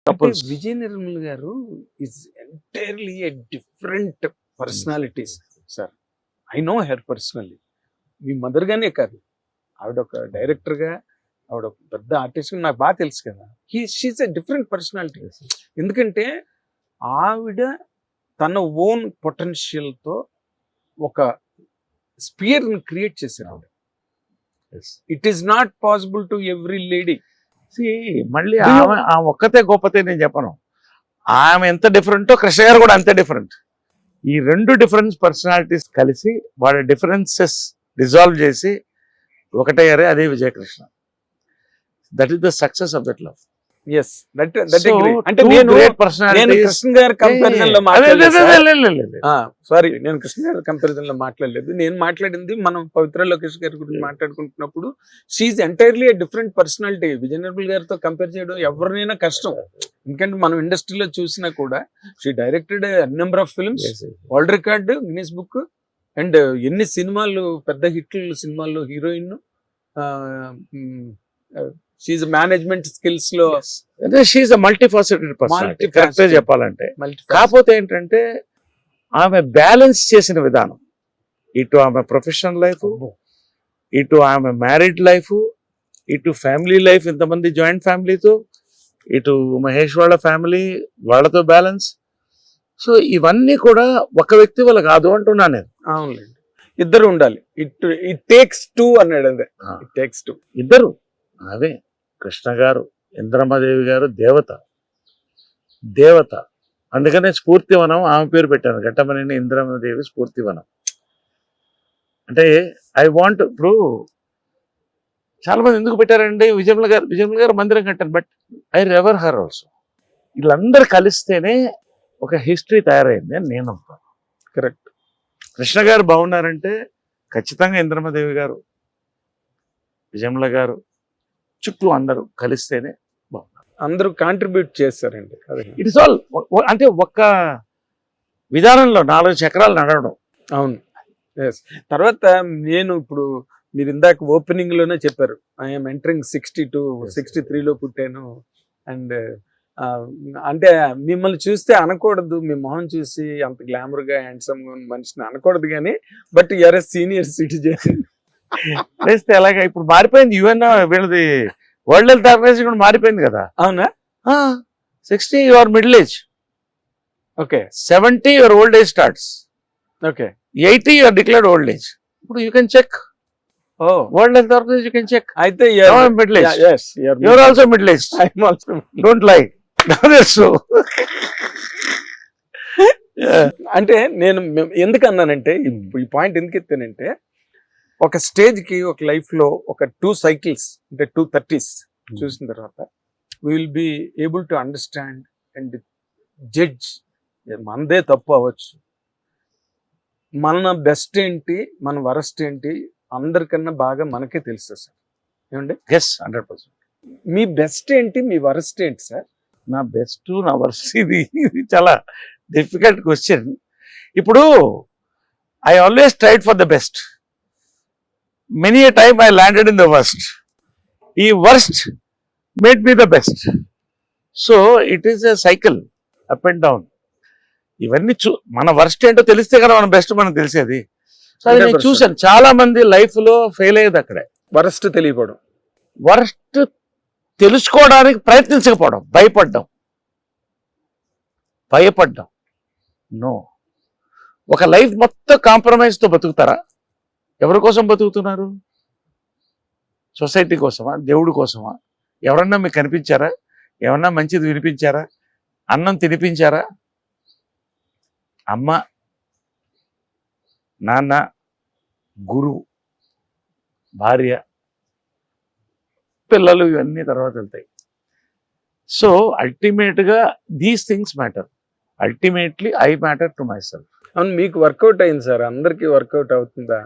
couples. Vijay Nirmal గారు is entirely a different personalities sir. I know her personally. మీ mother గానే కాదు, ఆవిడ ఒక డైరెక్టర్ గా, ఆవిడ ఒక పెద్ద ఆర్టిస్ట్ నాకు బాగా తెలుసు కదా. She's a different personality. ఎందుకంటే ఆవిడ తన ఓన్ పొటెన్షియల్ తో ఒక స్పియర్ ని క్రియేట్ చేశారు ఆవిడ. It is not possible to every lady. మళ్ళీ ఆమె ఒక్కతే గొప్పతే నేను చెప్పను. ఆమె ఎంత డిఫరెంటో కృష్ణ గారు కూడా అంతే డిఫరెంట్. ఈ రెండు డిఫరెన్స్ పర్సనాలిటీస్ కలిసి వాళ్ళ డిఫరెన్సెస్ డిజాల్వ్ చేసి ఒకటయ్యారే, అదే Vijayakrishna. That is the success of that love. Yes, that అంటే నేను కృష్ణ గారి కంపారిజన్ లో మాట్లాడలేదు. సారీ, నేను కృష్ణ గారి కంపారిజన్ లో మాట్లాడలేదు. నేను మాట్లాడింది మనం పవిత్ర లోకేష్ గారి గురించి మాట్లాడుకుంటున్నప్పుడు she entirely different personality. Vijay Nirmal గారితో కంపేర్ చేయడం ఎవరినైనా కష్టం. ఎందుకంటే మనం ఇండస్ట్రీలో చూసినా కూడా she directed number of films, world record, Guinness book, and ఎన్ని సినిమాలు, పెద్ద హిట్లు సినిమాల్లో హీరోయిన్. షీఈ్ మేనేజ్మెంట్ స్కిల్స్ లో షీఈ్ మల్టీఫాసెటెడ్ పర్సనాలిటీ కరెక్ట్గా చెప్పాలంటే. కాకపోతే ఏంటంటే ఆమె బ్యాలెన్స్ చేసిన విధానం, ఇటు ఆమె ప్రొఫెషనల్ లైఫ్, ఇటు ఆమె మ్యారీడ్ లైఫ్, ఇటు ఫ్యామిలీ లైఫ్, ఇంతమంది జాయింట్ ఫ్యామిలీతో, ఇటు మహేష్ వాళ్ళ ఫ్యామిలీ వాళ్ళతో బ్యాలెన్స్. సో ఇవన్నీ కూడా ఒక వ్యక్తి వల్ల కాదు అంటున్నాను నేను. అవునులేండి, ఇద్దరు ఉండాలి. ఇట్ టేక్స్ టూ అన్నాడు. అదే ఇట్ టేక్స్ టూ. ఇద్దరు. అదే కృష్ణ గారు, ఇంద్రమదేవి గారు దేవత. అందుకనే స్ఫూర్తివనం ఆమె పేరు పెట్టాను, ఘట్టమనేని ఇంద్రమదేవి స్ఫూర్తివనం. అంటే ఐ వాంట్, ఇప్పుడు చాలా మంది ఎందుకు పెట్టారండి విజయమ్ల గారు మందిరం కట్టారు, బట్ ఐ రెవర్ హర్ ఆల్సో. వీళ్ళందరూ కలిస్తేనే ఒక హిస్టరీ తయారైంది అని నేను నమ్ముతాను. కరెక్ట్. కృష్ణ గారు బాగున్నారంటే ఖచ్చితంగా ఇంద్రమదేవి గారు, విజయమ్ల గారు చుట్టూ అందరూ కలిస్తేనే బాగున్నారు. అందరూ కాంట్రిబ్యూట్ చేస్తారండి. ఇట్ ఇస్ ఆల్ అంటే ఒక్క విధానంలో 4 చక్రాలు నడవడం. అవును. ఎస్. తర్వాత నేను ఇప్పుడు మీరు ఇందాక ఓపెనింగ్ లోనే చెప్పారు, ఐఎమ్ ఎంటరింగ్ 62, 63లో పుట్టాను. అండ్ అంటే మిమ్మల్ని చూస్తే అనకూడదు, మీ మొహం చూసి అంత గ్లామర్ గా హ్యాండ్సమ్ గా మనిషిని అనకూడదు, కానీ but you're a senior citizen. వేస్తే ఎలాగా ఇప్పుడు మారిపోయింది. యుఎన్ వీళ్ళది వరల్డ్ హెల్త్ ఆర్గనైజేషన్ కూడా మారిపోయింది కదా. అవునా? 60 your middle age, okay. 70 your old age starts, okay. 80 your declared old age. ఇప్పుడు you can check World Health Organization, you can check. అయితే middle age, your also middle age. Don't lie. అంటే నేను ఎందుకు అన్నానంటే, ఈ పాయింట్ ఎందుకు ఎత్తానంటే, ఒక stage కి ఒక లైఫ్ లో ఒక 2 cycles అంటే 230s చూసిన తర్వాత we will be able to understand and judge. మనదే తప్పు అవ్వచ్చు, మన బెస్ట్ ఏంటి, మన వరస్ట్ ఏంటి అందరికన్నా బాగా మనకే తెలుసు సార్. ఏమండి? 100%. మీ బెస్ట్ ఏంటి, మీ వరస్ట్ ఏంటి సార్? నా బెస్ట్, నా వరస్ట్, ఇది చాలా డిఫికల్ట్ క్వశ్చన్. ఇప్పుడు I always tried for the best. Many a time I landed in the worst. The worst made me the best. So it is a cycle, up and down. ఇవన్నీ మన worst ఏంటో తెలిస్తే కదా మన best మనకు తెలిసేది. So అది నేను చూసాను చాలా మంది లైఫ్ లో ఫెయిల్ అయ్యేది అక్కడే. వరస్ట్ తెలియకపోవడం, వరస్ట్ తెలుసుకోవడానికి ప్రయత్నించకపోవడం, భయపడ్డం. నో, ఒక లైఫ్ మొత్తం కాంప్రమైజ్ తో బతుకుతారా? ఎవరి కోసం బతుకుతున్నారు? సొసైటీ కోసమా? దేవుడి కోసమా? ఎవరన్నా మీకు కనిపించారా? ఎవరన్నా మంచిది వినిపించారా? అన్నం తినిపించారా? అమ్మ, నాన్న, గురువు, భార్య, పిల్లలు, ఇవన్నీ తర్వాత వెళ్తాయి. సో అల్టిమేట్గా these things matter. Ultimately I matter to my self. అవును, మీకు వర్కౌట్ అయింది సార్. అందరికీ వర్కౌట్ అవుతుందా?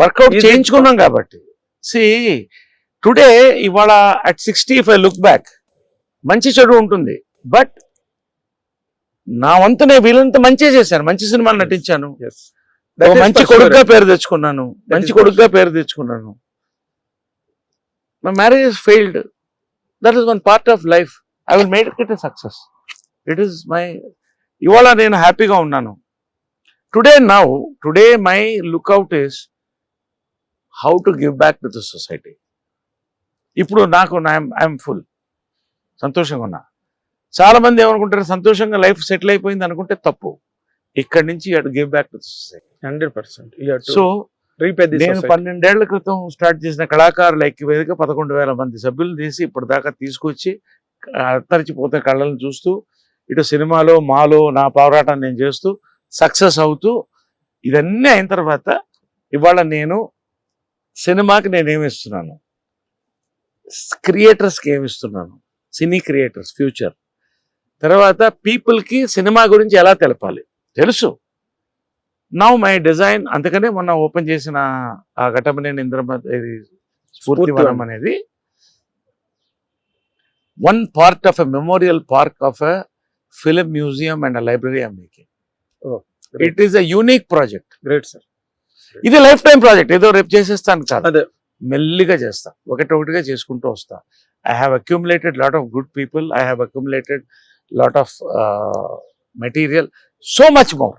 వర్కౌట్ చేయించుకున్నాం కాబట్టి. సి టుడే, ఇవాళ at 60 if I look back, మంచి చెడు ఉంటుంది, బట్ నా వంతునే వీళ్ళంతా మంచి చేశాను. మంచి సినిమాలు నటించాను, మంచి కొడుకుగా పేరు తెచ్చుకున్నాను. My marriage failed, that is one part of life. I will make it a success. It is my, ఇవాళ నేను హ్యాపీగా ఉన్నాను. Today my lookout is how to give back to the society. ఇప్పుడు నాకు ఐఎమ్ ఫుల్ సంతోషంగా ఉన్నా. చాలా మంది ఏమనుకుంటారు, సంతోషంగా లైఫ్ సెటిల్ అయిపోయింది అనుకుంటే తప్పు. ఇక్కడి నుంచి you have to give back to the society. 100%. So repay the నేను society. 12 ఏళ్ల క్రితం స్టార్ట్ చేసిన కళాకారుల ఐక్యవేదిక 11,000 మంది సభ్యులు తీసి ఇప్పటిదాకా తీసుకొచ్చి అంతరించిపోతే కళ్ళను చూస్తూ, ఇటు సినిమాలో మాలో నా పోరాటం నేను చేస్తూ సక్సెస్ అవుతూ, ఇవన్నీ అయిన తర్వాత ఇవాళ నేను సినిమాకి నేను ఏమిస్తున్నాను, క్రియేటర్స్కి ఏమిస్తున్నాను, సినీ క్రియేటర్స్ ఫ్యూచర్, తర్వాత పీపుల్కి సినిమా గురించి ఎలా తెలపాలి తెలుసు. నౌ మై డిజైన్, అందుకనే మొన్న ఓపెన్ చేసిన ఆ ఘటమనేని ఇంద్రమదేవి స్ఫూర్తివనం అనేది one part of a memorial park of a film museum and library I'm making. Oh, it is a unique project. Great sir. ఇది లైఫ్ టైం ప్రాజెక్ట్, ఏదో రేపు చేసేస్తాను కాదు, అదే మెల్లిగా చేస్తా, ఒకటిగా చేసుకుంటూ వస్తా. I have accumulated lot of good people, I have accumulated lot of material, so much more.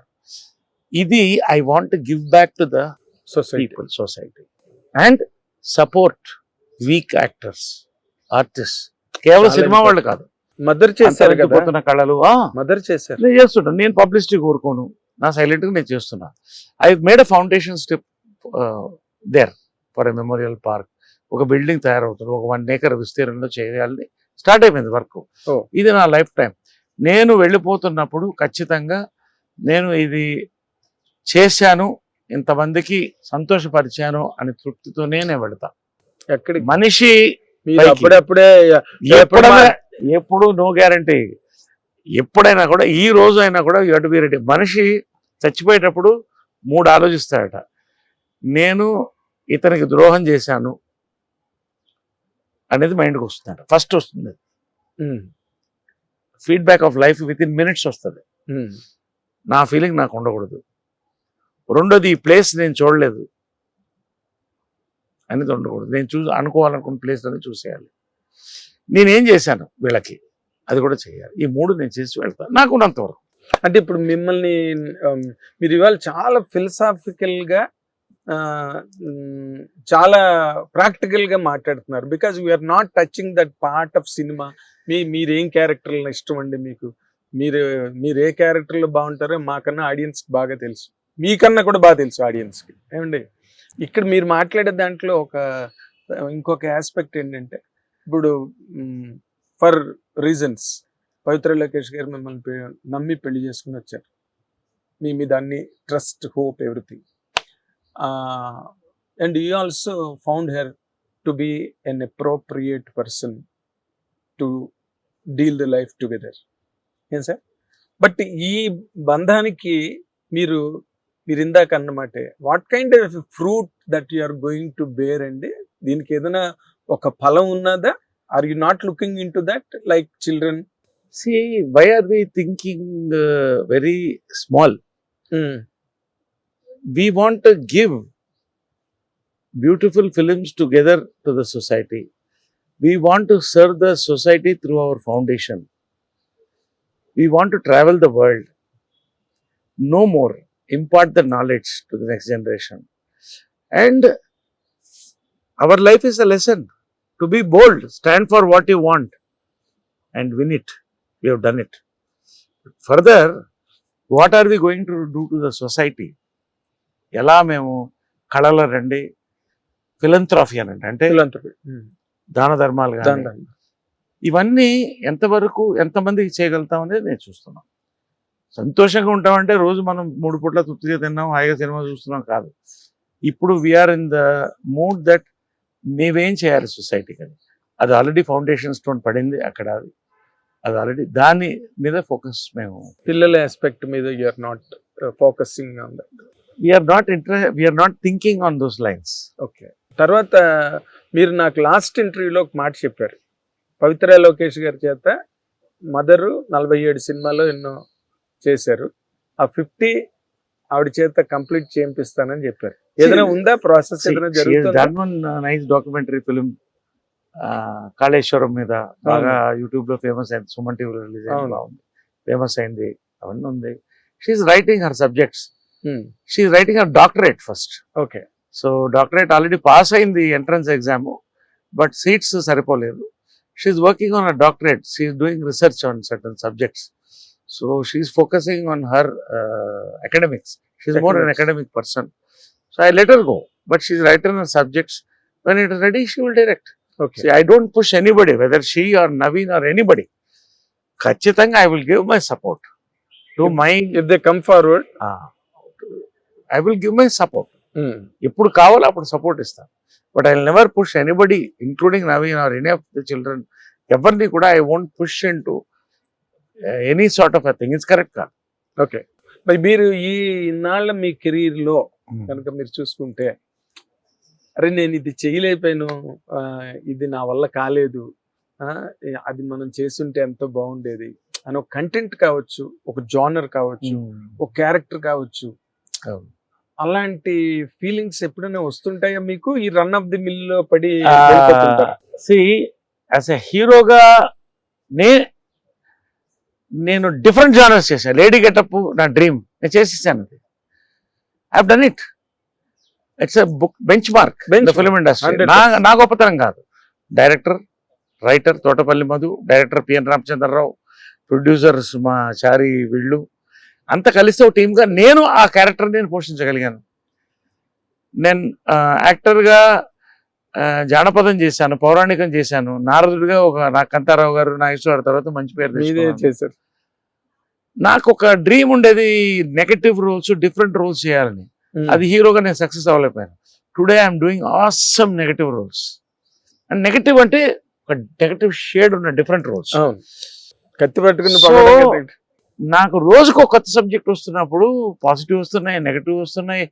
ఇది I want to give back to the society. People, society, and support weak actors, artist. కేవలం చాలా cinema వాళ్ళు కాదు, mother చేశారు కదా, అంతరించిపోతున్న కళలు mother చేశారు. నేను చేస్తుంటాను. నేను పబ్లిసిటీ కోరుకోను, నా సైలెంట్గా నేను చేస్తున్నా. I made a foundation step there for a memorial park. ఒక బిల్డింగ్ తయారవుతుంది, ఒక 1 acre విస్తీర్ణంలో చేయాలని స్టార్ట్ అయిపోయింది వర్క్. Oh. ఇది నా లైఫ్ టైం. నేను వెళ్ళిపోతున్నప్పుడు ఖచ్చితంగా నేను ఇది చేశాను, ఇంతమందికి సంతోషపరిచాను అని తృప్తితోనే నేను వెళతా. ఎక్కడికి మనిషి మీరు పైకి. అప్పుడప్పుడే ఎప్పుడు నో గ్యారంటీ. ఎప్పుడైనా కూడా, ఈ రోజు అయినా కూడా you have to be ready. మనిషి చచ్చిపోయేటప్పుడు 3 ఆలోచిస్తాడట. నేను ఇతనికి ద్రోహం చేశాను అనేది మైండ్కి వస్తుందట. ఫస్ట్ వస్తుంది feedback of life, with in minutes వస్తుంది. నా ఫీలింగ్ నాకు ఉండకూడదు. రెండోది, ఈ ప్లేస్ నేను చూడలేదు అనేది ఉండకూడదు. నేను అనుకోవాలనుకున్న ప్లేస్ అని చూసేయాలి. నేనేం చేశాను వీళ్ళకి, అది కూడా చేయాలి. ఈ 3 నేను చేసి వెళ్తాను నాకున్నంతవరకు. అంటే ఇప్పుడు మిమ్మల్ని మీరు ఇవాళ చాలా ఫిలసాఫికల్ గా చాలా ప్రాక్టికల్ గా మాట్లాడుతున్నారు. Because we're not touching that part of cinema. మీరేం క్యారెక్టర్లు ఇష్టం అండి మీకు? మీరు ఏ క్యారెక్టర్లో బాగుంటారో మాకన్నా ఆడియన్స్ బాగా తెలుసు, మీకన్నా కూడా బాగా తెలుసు ఆడియన్స్కి. ఏమండి, ఇక్కడ మీరు మాట్లాడే దాంట్లో ఇంకొక ఆస్పెక్ట్ ఏంటంటే, ఇప్పుడు ఫర్ రీజన్స్ పవిత్ర లోకేష్ గారు మిమ్మల్ని నమ్మి పెళ్లి చేసుకుని వచ్చారు. మీ మీద అన్ని trust, hope, everything. And you also found her to be an appropriate person to deal the life together. ఏం సార్? బట్ ఈ బంధానికి మీరు ఇందాక అన్నమాట, what kind of fruit that you are going to bear అండి? దీనికి ఏదైనా ఒక ఫలం ఉన్నదా? Are you not looking into that like children? See, why are we thinking very small? We want to give beautiful films together to the society. We want to serve the society through our foundation. We want to travel the world. No more. Impart the knowledge to the next generation. And our life is a lesson. To be bold, stand for what you want and win it. We have done it. Further, what are we going to do to the society? ఎలా మేము కళల రండి, ఫిలంథ్రఫీ అని అంటే దాన ధర్మాలు కానీ, ఇవన్నీ ఎంతవరకు ఎంతమందికి చేయగలుగుతాం అనేది నేను చూస్తున్నాను. సంతోషంగా ఉంటామంటే రోజు మనం 3 పూట్ల తృప్తిగా తిన్నాం, హాయిగా సినిమా చూస్తున్నాం కాదు. ఇప్పుడు we're in the mood that మేమేం చేయాలి సొసైటీకి అని. అది ఆల్రెడీ ఫౌండేషన్ స్టోన్ పడింది అక్కడ. అది ఆల్రెడీ దాని మీద ఫోకస్. మేము పిల్లల ఆస్పెక్ట్ మీద you're not focusing on that. We're not thinking on those lines. Okay. తర్వాత మీరు నాకు లాస్ట్ ఇంటర్వ్యూలో ఒక మాట చెప్పారు, పవిత్ర లోకేష్ గారి చేత మదరు 47 సినిమాలో ఎన్నో చేశారు, ఆ 50 ఆవిడ చేత కంప్లీట్ చేపిస్తానని చెప్పారు. ఏదైనా ఉందా ప్రాసెస్? ఏదైనా జరుగుతుందా? నైస్ డాక్యుమెంటరీ ఫిల్మ్ కాళేశ్వరం మీద బాగా యూట్యూబ్ లో ఫేమస్ అయింది, సుమన్ టీవీలో రిలీజ్ అయింది, అవును. బాగుంది, ఫేమస్ అయింది, అవన్నీ ఉంది. She's writing her subjects, she's writing her doctorate first. Okay. So doctorate already pass అయింది ఎంట్రన్స్ ఎగ్జామ్, బట్ సీట్స్ సరిపోలేదు. She's working on a doctorate, she's doing research on certain subjects. So she's focusing on her academics. She's more an academic person. So I let her go, but she's written her subjects. When it is ready, she will direct. Okay. See, I don't push anybody, whether she or Naveen or anybody. Khachitanga, I will give my support to my. If they come forward, I will give my support. Ippudu kavala appudu support istam. But I will never push anybody, including Naveen or any of the children. Evarni kuda I won't push into any sort of a thing. It's correct ka? Okay. మరి మీరు ఈ ఇన్నాళ్ళ మీ career లో కనుక మీరు చూసుకుంటే, అరే నేను ఇది చేయలేకపోయాను, ఇది నా వల్ల కాలేదు, అది మనం చేస్తుంటే ఎంతో బాగుండేది అని ఒక కంటెంట్ కావచ్చు, ఒక జానర్ కావచ్చు, ఒక క్యారెక్టర్ కావచ్చు, అలాంటి ఫీలింగ్స్ ఎప్పుడైనా వస్తుంటాయా మీకు? ఈ రన్ ఆఫ్ ది మిల్ లో పడి వెళ్ళిపోతుంటారా? See, as a హీరోగా నేను డిఫరెంట్ జానర్స్ చేశాను. లేడీ గెటప్ నా డ్రీమ్, నేను చేసేసాను. I have done it. It's a book benchmark film industry. 100%. నా గొప్పతనం కాదు. Director, writer Thotapalli Madhu, director PN Ramachandrarao, producers మా చారి వీళ్ళు అంతా కలిసి ఒక టీమ్గా నేను ఆ క్యారెక్టర్ నేను పోషించగలిగాను. నేను యాక్టర్గా జానపదం చేశాను, పౌరాణికం చేశాను, నారదుడిగా నా కాంతారావు గారు, నాగేశ్వర తర్వాత మంచి పేరు చేశారు. నాకు ఒక డ్రీమ్ ఉండేది, నెగటివ్ రోల్స్, డిఫరెంట్ రోల్స్ చేయాలని. అది హీరోగా నేను సక్సెస్ అవ్వలేకపోయాను. Today I'm doing awesome negative roles. And negative అంటే ఒక నెగటివ్ షేడ్ ఉన్న డిఫరెంట్ రోల్స్. కత్తి పట్టుకుని So, నాకు రోజుకు ఒక కొత్త సబ్జెక్ట్ వస్తున్నప్పుడు పాజిటివ్ వస్తున్నాయి, నెగటివ్ వస్తున్నాయి,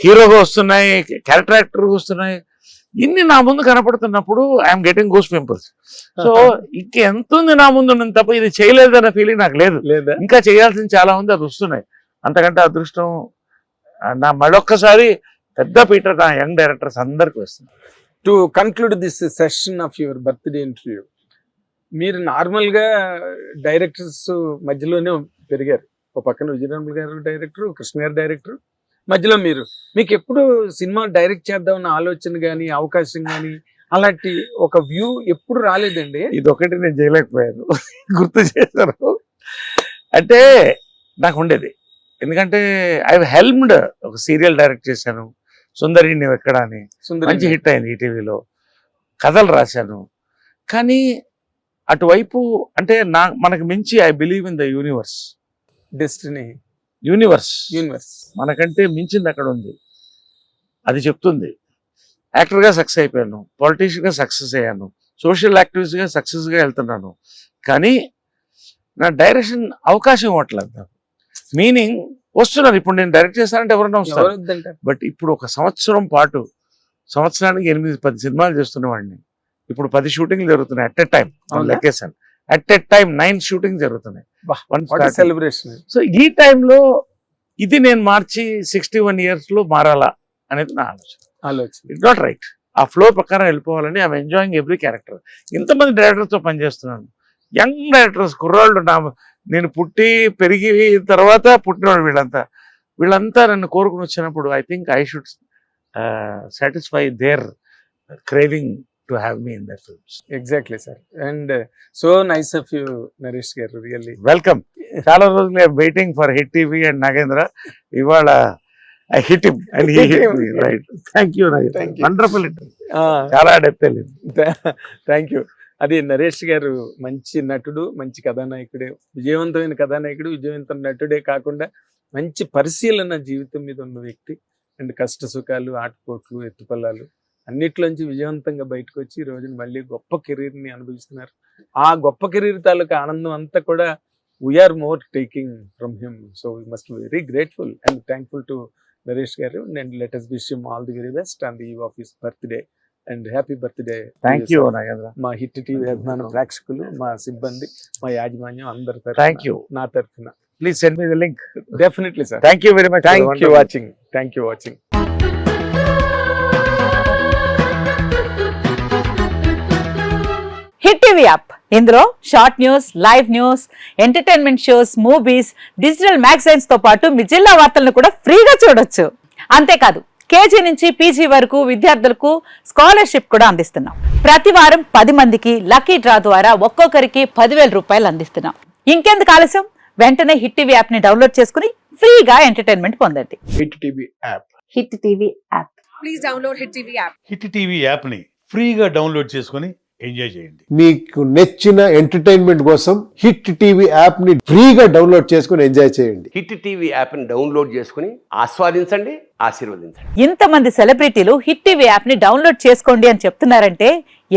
హీరోగా వస్తున్నాయి, క్యారెక్టర్ యాక్టర్గా వస్తున్నాయి, ఇన్ని నా ముందు కనపడుతున్నప్పుడు I'm getting goose pimples. So ఇంకెంత ఉంది నా ముందు ఉన్నది తప్ప ఇది చేయలేదన్న ఫీలింగ్ నాకు లేదు. ఇంకా చేయాల్సింది చాలా ఉంది, అది వస్తున్నాయి. అంతకంటే అదృష్టం నా మళ్ళొక్కసారి పెద్ద పీటర్ నా యంగ్ డైరెక్టర్స్ అందరికి వస్తుంది. To conclude this session of your birthday interview, మీరు నార్మల్ గా డైరెక్టర్స్ మధ్యలోనే పెరిగారు. ఒక పక్కన విజయరాములు గారు డైరెక్టర్, కృష్ణ గారు డైరెక్టర్, మధ్యలో మీకు ఎప్పుడు సినిమా డైరెక్ట్ చేద్దామన్న ఆలోచన కానీ, అవకాశం కానీ, అలాంటి ఒక వ్యూ ఎప్పుడు రాలేదండి? ఇది ఒకటి నేను చేయలేకపోయాను. గుర్తు చేశారు. అంటే నాకు ఉండేది, ఎందుకంటే ఐ హెల్మ్డ్. ఒక సీరియల్ డైరెక్ట్ చేశాను, సుందరి నీవు ఎక్కడ అని, మంచి హిట్ అయింది ఈటీవీలో. కథలు రాశాను. కానీ అటువైపు అంటే మనకు మించి I believe in the universe, destiny, universe మనకంటే మించింది అక్కడ ఉంది, అది చెప్తుంది. యాక్టర్గా సక్సెస్ అయిపోయాను, పొలిటీషియన్గా సక్సెస్ అయ్యాను, సోషల్ యాక్టివిస్ట్గా సక్సెస్గా వెళ్తున్నాను. కానీ నా డైరెక్షన్ అవకాశం ఇవ్వట్లేదు నాకు. మీనింగ్ వస్తున్నారు, ఇప్పుడు నేను డైరెక్ట్ చేస్తానంటే ఎవరన్నా వస్తారు. బట్ ఇప్పుడు ఒక సంవత్సరం పాటు, సంవత్సరానికి 8-10 సినిమాలు చేస్తున్నవాడిని. ఇప్పుడు 10 షూటింగ్లు జరుగుతున్నాయి at a time. Location at a time 9 shooting జరుగుతున్నాయి. సెలబ్రేషన్. సో ఈ టైంలో ఇది నేను మార్చి 61 years లో మారాలా అనేది నా ఆలోచన. It's not right. ఆ ఫ్లో ప్రకారం వెళ్ళిపోవాలని ఐఎమ్ ఎంజాయింగ్ ఎవ్రీ క్యారెక్టర్. ఇంతమంది డైరెక్టర్స్తో పనిచేస్తున్నాను, యంగ్ డైరెక్టర్స్, కుర్రాళ్ళు. నేను పుట్టి పెరిగి తర్వాత పుట్టినవాడు వీళ్ళంతా నన్ను కోరుకుని వచ్చినప్పుడు I think I should satisfy their craving to have me in their films. Exactly, sir. And so nice of you, Naresh garu, really. Welcome. Chala రోజులు I am waiting for Hit TV and Nagendra. Ivala I hit him and he hit me. Right. Thank you, Nagendra. Thank you. Wonderful. Chala depth. Thank you. అది నరేష్ గారు మంచి నటుడు, మంచి కథానాయకుడే, విజయవంతమైన కథానాయకుడు, విజయవంతమైన నటుడే కాకుండా మంచి పరిశీలన జీవితం మీద ఉన్న వ్యక్తి. అండ్ కష్ట సుఖాలు, ఆటపోట్లు, ఎత్తుపల్లాలు అన్నిట్లోంచి విజయవంతంగా బయటకు వచ్చి ఈ రోజున మళ్ళీ గొప్ప కెరీర్ని అనుభవిస్తున్నారు. ఆ గొప్ప కెరీర్ తాలూకా ఆనందం అంతా కూడా we're more taking from him. So we must be very grateful and thankful to Naresh గారు. And let us wish him all the very best on the eve of his birthday. And happy birthday. Thank you Nagendra. మా hit TV అభిమాన ప్రేక్షకులు, మా సిబ్బంది, మా యాజమాన్యం అందరి thank you. నా తరఫున please send me the link. Definitely sir. Thank you very much. Thank you watching. Hit TV app ఇందులో short news, live news, entertainment shows, movies, digital magazines తో పాటు మీ జిల్లా వార్తలను కూడా ఫ్రీగా చూడొచ్చు. అంతేకాదు కేజీ నుంచి పీజీ వరకు విద్యార్థులకు స్కాలర్షిప్ కూడా అందిస్తున్నాం. ప్రతి వారం 10 మందికి లక్కీ డ్రా ద్వారా ఒక్కొక్కరికి 10,000 రూపాయలు అందిస్తున్నాం. ఇంకెందుకు ఆలస్యం, వెంటనే హిట్ టీవీ యాప్ ని డౌన్లోడ్ చేసుకుని ఫ్రీగా ఎంటర్టైన్మెంట్ పొందండి. Hit TV app. Hit TV app. Please download Hit TV app. Hit TV యాప్ని ఫ్రీగా డౌన్లోడ్ చేసుకొని ఎంజాయ్ చేయండి. మీకు నచ్చిన ఎంటర్టైన్మెంట్ కోసం హిట్ టీవీ యాప్ ని ఫ్రీగా డౌన్లోడ్ చేసుకుని ఎంజాయ్ చేయండి. హిట్ టీవీ యాప్ని డౌన్లోడ్ చేసుకుని ఆస్వాదించండి, ఆశీర్వదించండి. ఇంతమంది సెలబ్రిటీలు హిట్ టీవీ యాప్ ని డౌన్లోడ్ చేసుకోండి అని చెప్తున్నారంటే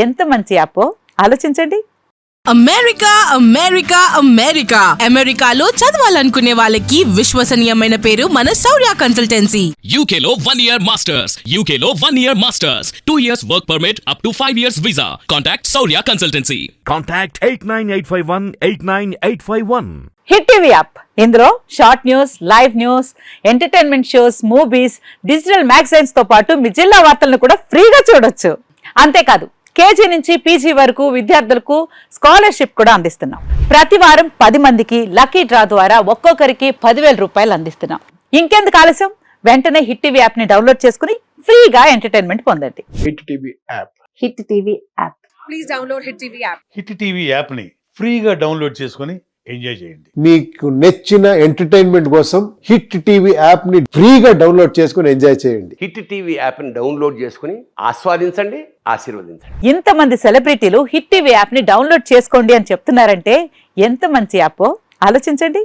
ఎంత మంచి యాప్ ఆలోచించండి. అమెరికా అమెరికా అమెరికా అమెరికాలో చదవాలనుకునే వాళ్ళకి విశ్వసనీయమైన పేరు మన శౌర్య కన్సల్టెన్సీ. UK లో 1 year masters. UK లో 1 year masters. 2 years work permit up to 5 years visa. Contact Saurya Consultancy. Contact 89851 hit TV app ఇందులో short news, live news, entertainment shows, movies, digital magazines తో పాటు మీ జిల్లా వార్తలను కూడా ఫ్రీగా చూడొచ్చు. అంతేకాదు కేజీ నుంచి పీజీ వరకు విద్యార్థులకు స్కాలర్షిప్ కూడా అందిస్తున్నాం. ప్రతి వారం 10 మందికి లక్కీ డ్రా ద్వారా ఒక్కొక్కరికి 10,000 రూపాయలు అందిస్తున్నాం. ఇంకెందుకు ఆలస్యం, వెంటనే హిట్ టీవీ యాప్ ని డౌన్లోడ్ చేసుకుని ఫ్రీగా ఎంటర్టైన్మెంట్ పొందండి. Hit TV app. Hit TV app. Please download Hit TV app. Hit TV యాప్ని ఫ్రీగా డౌన్లోడ్ చేసుకొని ఎంజాయ్ చేయండి. మీకు నచ్చిన ఎంటర్టైన్మెంట్ కోసం హిట్ టీవీ యాప్ ని ఫ్రీగా డౌన్లోడ్ చేసుకుని ఎంజాయ్ చేయండి. హిట్ టీవీ యాప్ని డౌన్లోడ్ చేసుకుని ఆస్వాదించండి, ఆశీర్వదించండి. ఇంతమంది సెలబ్రిటీలు హిట్ టీవీ యాప్ ని డౌన్లోడ్ చేసుకోండి అని చెప్తున్నారంటే ఎంత మంచి యాప్ ఆలోచించండి.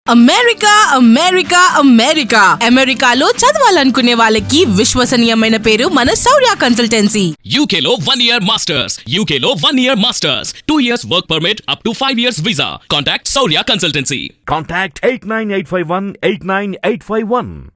అమెరికా అమెరికా అమెరికా అమెరికాలో చదవాలనుకునే వాళ్ళకి విశ్వసనీయమైన పేరు మన శౌర్య కన్సల్టెన్సీ. UK లో 1 year masters. UK లో 1 year masters. 2 years work permit up to 5 years visa. Contact Saurya Consultancy. Contact 89851